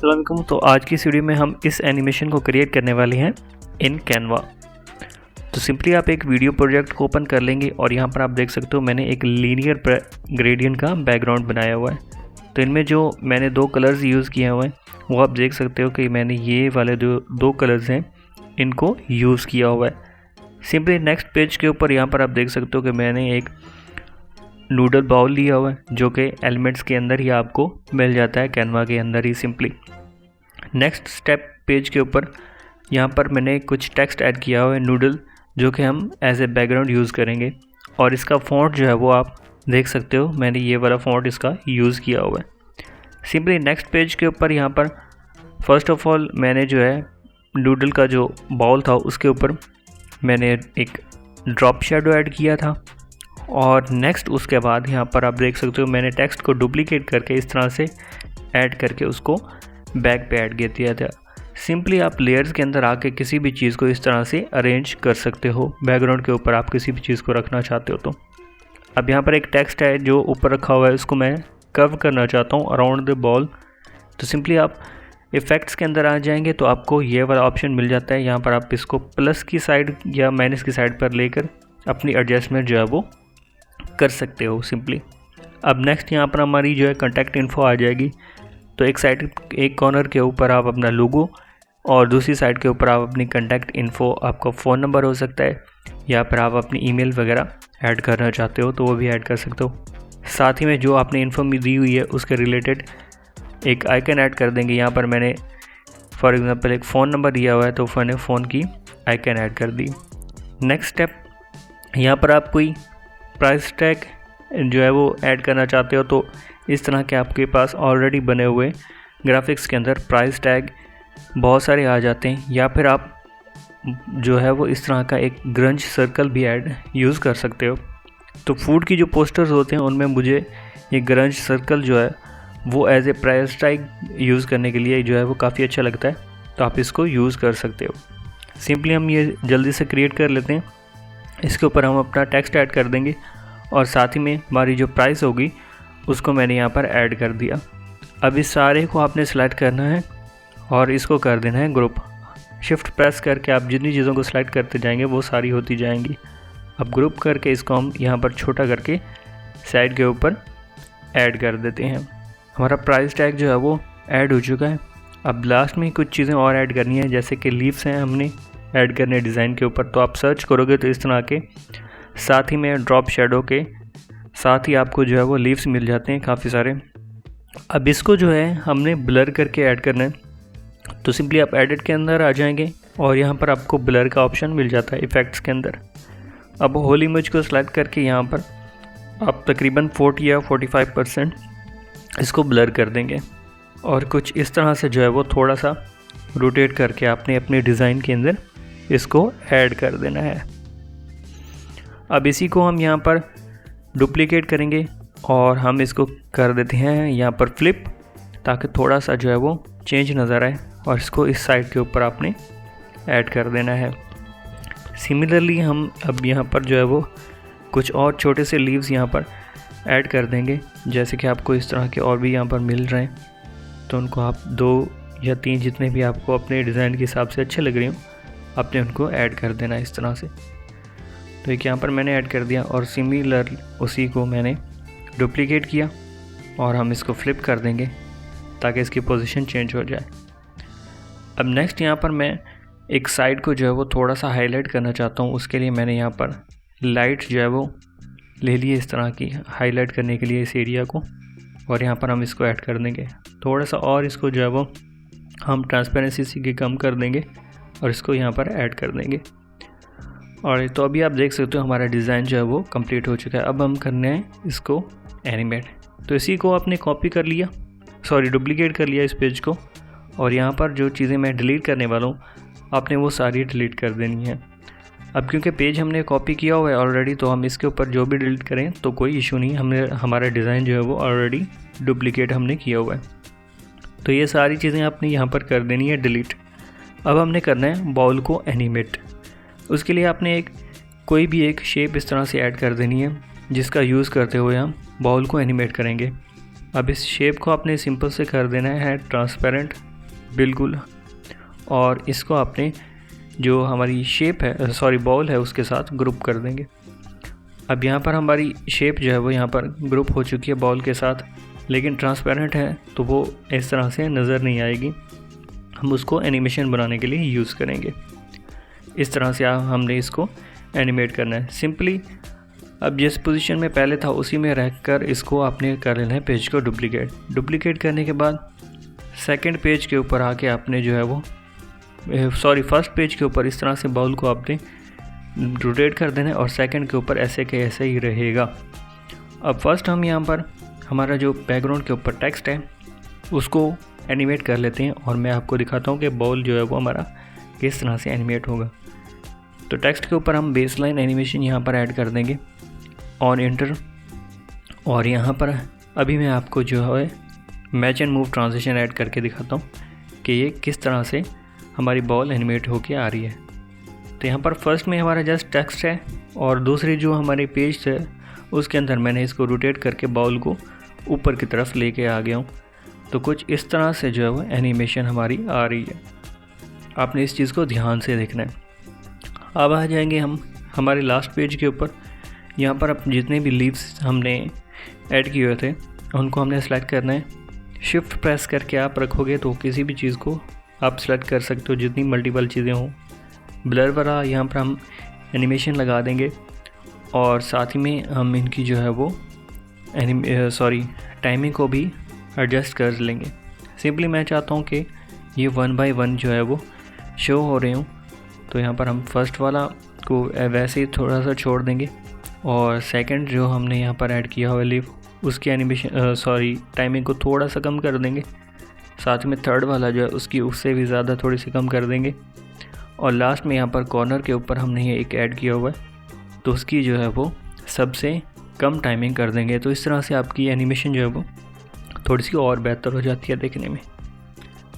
अस्सलाम वालेकुम। तो आज की इस वीडियो में हम इस एनिमेशन को क्रिएट करने वाले हैं इन कैनवा। तो सिंपली आप एक वीडियो प्रोजेक्ट को ओपन कर लेंगे और यहाँ पर आप देख सकते हो मैंने एक लीनियर ग्रेडियंट का बैकग्राउंड बनाया हुआ है। तो इनमें जो मैंने दो कलर्स यूज़ किए हुए हैं वो आप देख सकते हो कि मैंने ये वाले जो दो कलर्स हैं इनको यूज़ किया हुआ है। सिंपली नेक्स्ट पेज के ऊपर यहाँ पर आप देख सकते हो कि मैंने एक नूडल बाउल लिया हुआ है जो कि एलिमेंट्स के अंदर ही आपको मिल जाता है कैनवा के अंदर ही सिंपली। नेक्स्ट स्टेप पेज के ऊपर यहाँ पर मैंने कुछ टेक्स्ट ऐड किया हुआ है नूडल, जो कि हम एज ए बैकग्राउंड यूज़ करेंगे। और इसका फ़ॉन्ट जो है वो आप देख सकते हो, मैंने ये वाला फ़ॉन्ट इसका यूज़ किया हुआ है। सिंपली नेक्स्ट पेज के ऊपर यहाँ पर फर्स्ट ऑफ ऑल मैंने जो है नूडल का जो बाउल था उसके ऊपर मैंने एक ड्रॉप शेडो ऐड किया था। और नेक्स्ट उसके बाद यहाँ पर आप देख सकते हो मैंने टेक्स्ट को डुप्लीकेट करके इस तरह से ऐड करके उसको बैक पे ऐड कर दिया था। सिंपली आप लेयर्स के अंदर आके किसी भी चीज़ को इस तरह से अरेंज कर सकते हो, बैकग्राउंड के ऊपर आप किसी भी चीज़ को रखना चाहते हो। तो अब यहाँ पर एक टेक्स्ट है जो ऊपर रखा हुआ है, उसको मैं कर्व करना चाहता हूँ अराउंड द बॉल। तो सिंपली आप इफ़ेक्ट्स के अंदर आ जाएंगे तो आपको ये वाला ऑप्शन मिल जाता है। यहाँ पर आप इसको प्लस की साइड या माइनस की साइड पर लेकर अपनी एडजस्टमेंट जो है वो कर सकते हो सिंपली। अब नेक्स्ट यहाँ पर हमारी जो है कॉन्टैक्ट इन्फो आ जाएगी। तो एक साइड एक कॉर्नर के ऊपर आप अपना लोगो और दूसरी साइड के ऊपर आप अपनी कॉन्टैक्ट इन्फो, आपका फ़ोन नंबर हो सकता है या फिर आप अपनी ईमेल वगैरह ऐड करना चाहते हो तो वो भी ऐड कर सकते हो। साथ ही में जो आपने इन्फो दी हुई है उसके रिलेटेड एक आइकन ऐड कर देंगे। यहाँ पर मैंने फॉर एग्ज़ाम्पल एक फ़ोन नंबर दिया हुआ है तो मैंने फ़ोन की आइकन ऐड कर दी। नेक्स्ट स्टेप यहाँ पर आप कोई प्राइस टैग जो है वो ऐड करना चाहते हो तो इस तरह के आपके पास ऑलरेडी बने हुए ग्राफिक्स के अंदर प्राइस टैग बहुत सारे आ जाते हैं। या फिर आप जो है वो इस तरह का एक ग्रंज सर्कल भी ऐड यूज़ कर सकते हो। तो फूड की जो पोस्टर्स होते हैं उनमें मुझे ये ग्रंज सर्कल जो है वो as a price tag use करने के लिए जो है वो काफ़ी अच्छा लगता है, तो आप इसको यूज़ कर सकते हो। सिंपली हम ये जल्दी से क्रिएट कर लेते हैं। इसके ऊपर हम अपना टेक्स्ट ऐड कर देंगे और साथ ही में हमारी जो प्राइस होगी उसको मैंने यहाँ पर ऐड कर दिया। अब इस सारे को आपने सेलेक्ट करना है और इसको कर देना है ग्रुप। शिफ्ट प्रेस करके आप जितनी चीज़ों को सिलेक्ट करते जाएंगे वो सारी होती जाएंगी। अब ग्रुप करके इसको हम यहाँ पर छोटा करके साइड के ऊपर ऐड कर देते हैं। हमारा प्राइस टैग जो है वो ऐड हो चुका है। अब लास्ट में कुछ चीज़ें और ऐड करनी है, जैसे कि लीव्स हैं हमने ऐड करने डिज़ाइन के ऊपर। तो आप सर्च करोगे तो इस तरह के साथ ही में ड्रॉप शेडो के साथ ही आपको जो है वो लीव्स मिल जाते हैं काफ़ी सारे। अब इसको जो है हमने ब्लर करके ऐड करना है। तो सिंपली आप एडिट के अंदर आ जाएंगे और यहाँ पर आपको ब्लर का ऑप्शन मिल जाता है इफ़ेक्ट्स के अंदर। अब होल इमेज को सिलेक्ट करके यहाँ पर आप तकरीबन 40 या 45% इसको ब्लर कर देंगे और कुछ इस तरह से जो है वो थोड़ा सा रोटेट करके आपने अपने डिज़ाइन के अंदर इसको ऐड कर देना है। अब इसी को हम यहाँ पर डुप्लीकेट करेंगे और हम इसको कर देते हैं यहाँ पर फ्लिप, ताकि थोड़ा सा जो है वो चेंज नज़र आए और इसको इस साइड के ऊपर आपने ऐड कर देना है। सिमिलरली हम अब यहाँ पर जो है वो कुछ और छोटे से लीव्स यहाँ पर ऐड कर देंगे, जैसे कि आपको इस तरह के और भी यहाँ पर मिल रहे हैं। तो उनको आप 2 या 3 जितने भी आपको अपने डिज़ाइन के हिसाब से अच्छे लग रहे हो आपने उनको ऐड कर देना इस तरह से। तो एक यहाँ पर मैंने ऐड कर दिया और सिमिलर उसी को मैंने डुप्लीकेट किया और हम इसको फ्लिप कर देंगे ताकि इसकी पोजीशन चेंज हो जाए। अब नेक्स्ट यहाँ पर मैं एक साइड को जो है वो थोड़ा सा हाईलाइट करना चाहता हूँ। उसके लिए मैंने यहाँ पर लाइट जो है वो ले ली इस तरह की हाईलाइट करने के लिए इस एरिया को, और यहाँ पर हम इसको ऐड कर देंगे थोड़ा सा और इसको जो है वो हम ट्रांसपेरेंसी सी की कम कर देंगे और इसको यहाँ पर ऐड कर देंगे। और तो अभी आप देख सकते हो हमारा डिज़ाइन जो है वो कंप्लीट हो चुका है। अब हम करने हैं इसको एनिमेट। तो इसी को आपने कॉपी कर लिया, डुप्लीकेट कर लिया इस पेज को, और यहाँ पर जो चीज़ें मैं डिलीट करने वाला हूँ आपने वो सारी डिलीट कर देनी है। अब क्योंकि पेज हमने कॉपी किया हुआ है ऑलरेडी, तो हम इसके ऊपर जो भी डिलीट करें तो कोई इशू नहीं, हमारा डिज़ाइन जो है वो ऑलरेडी डुप्लीकेट हमने किया हुआ है। तो ये सारी चीज़ें आपने यहाँ पर कर देनी है डिलीट। अब हमने करना है बाउल को एनिमेट। उसके लिए आपने कोई भी एक शेप इस तरह से ऐड कर देनी है जिसका यूज़ करते हुए हम बाउल को एनिमेट करेंगे। अब इस शेप को आपने सिंपल से कर देना है ट्रांसपेरेंट बिल्कुल, और इसको आपने जो हमारी शेप है बॉल है उसके साथ ग्रुप कर देंगे। अब यहाँ पर हमारी शेप जो है वो यहाँ पर ग्रुप हो चुकी है बॉल के साथ, लेकिन ट्रांसपेरेंट है तो वो इस तरह से नज़र नहीं आएगी। हम उसको एनिमेशन बनाने के लिए यूज़ करेंगे। इस तरह से हमने इसको एनिमेट करना है। सिंपली अब जिस पोजीशन में पहले था उसी में रहकर इसको आपने कर लेना है पेज को डुप्लीकेट करने के बाद सेकंड पेज के ऊपर आके आपने जो है वो फर्स्ट पेज के ऊपर इस तरह से बॉल को आपने रोटेट कर देना है और सेकंड के ऊपर ऐसे के ऐसे ही रहेगा। अब फर्स्ट हम यहाँ पर हमारा जो बैकग्राउंड के ऊपर टेक्स्ट है उसको एनिमेट कर लेते हैं और मैं आपको दिखाता हूँ कि बॉल जो है वो हमारा किस तरह से एनिमेट होगा। तो टेक्स्ट के ऊपर हम बेसलाइन एनिमेशन यहाँ पर ऐड कर देंगे ऑन एंटर, और यहाँ पर अभी मैं आपको जो है match and move transition add करके दिखाता हूँ कि ये किस तरह से हमारी बॉल एनिमेट होके आ रही है। तो यहाँ पर फर्स्ट में हमारा जस्ट टेक्स्ट है और दूसरी जो हमारी पेज है उसके अंदर मैंने इसको रोटेट करके बॉल को ऊपर की तरफ लेके आ गया हूँ। तो कुछ इस तरह से जो है वो एनिमेशन हमारी आ रही है। आपने इस चीज़ को ध्यान से देखना है। अब आ जाएंगे हम हमारे लास्ट पेज के ऊपर। यहाँ पर अब जितने भी लीव्स हमने ऐड किए हुए थे उनको हमने सेलेक्ट करना है। शिफ्ट प्रेस करके आप रखोगे तो किसी भी चीज़ को आप सेलेक्ट कर सकते हो, जितनी मल्टीपल चीज़ें हों। ब्लर वाला यहाँ पर हम एनिमेशन लगा देंगे और साथ ही में हम इनकी जो है वो टाइमिंग को भी एडजस्ट कर लेंगे। सिंपली मैं चाहता हूँ कि ये 1 बाय 1 जो है वो शो हो रहे हूँ, तो यहाँ पर हम फर्स्ट वाला को वैसे ही थोड़ा सा छोड़ देंगे और सेकंड जो हमने यहाँ पर ऐड किया हुआ लीव उसकी टाइमिंग को थोड़ा सा कम कर देंगे। साथ में थर्ड वाला जो है उसकी उससे भी ज़्यादा थोड़ी सी कम कर देंगे और लास्ट में यहाँ पर कॉर्नर के ऊपर हमने ये एक ऐड किया हुआ है तो उसकी जो है वो सबसे कम टाइमिंग कर देंगे। तो इस तरह से आपकी एनिमेशन जो है वो थोड़ी सी और बेहतर हो जाती है देखने में।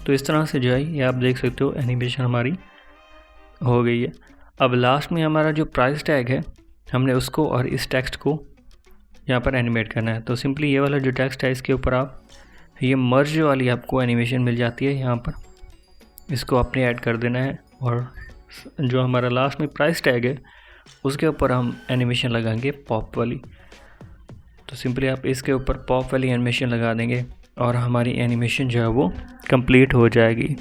तो इस तरह से जो है ये आप देख सकते हो एनिमेशन हमारी हो गई है। अब लास्ट में हमारा जो प्राइस टैग है हमने उसको और इस टेक्स्ट को यहाँ पर एनिमेट करना है। तो सिंपली ये वाला जो टेक्स्ट है इसके ऊपर आप ये मर्ज वाली आपको एनिमेशन मिल जाती है, यहाँ पर इसको आपने ऐड कर देना है और जो हमारा लास्ट में प्राइस टैग है उसके ऊपर हम एनिमेशन लगाएंगे पॉप वाली। तो सिंपली आप इसके ऊपर पॉप वाली एनिमेशन लगा देंगे और हमारी एनिमेशन जो है वो कंप्लीट हो जाएगी।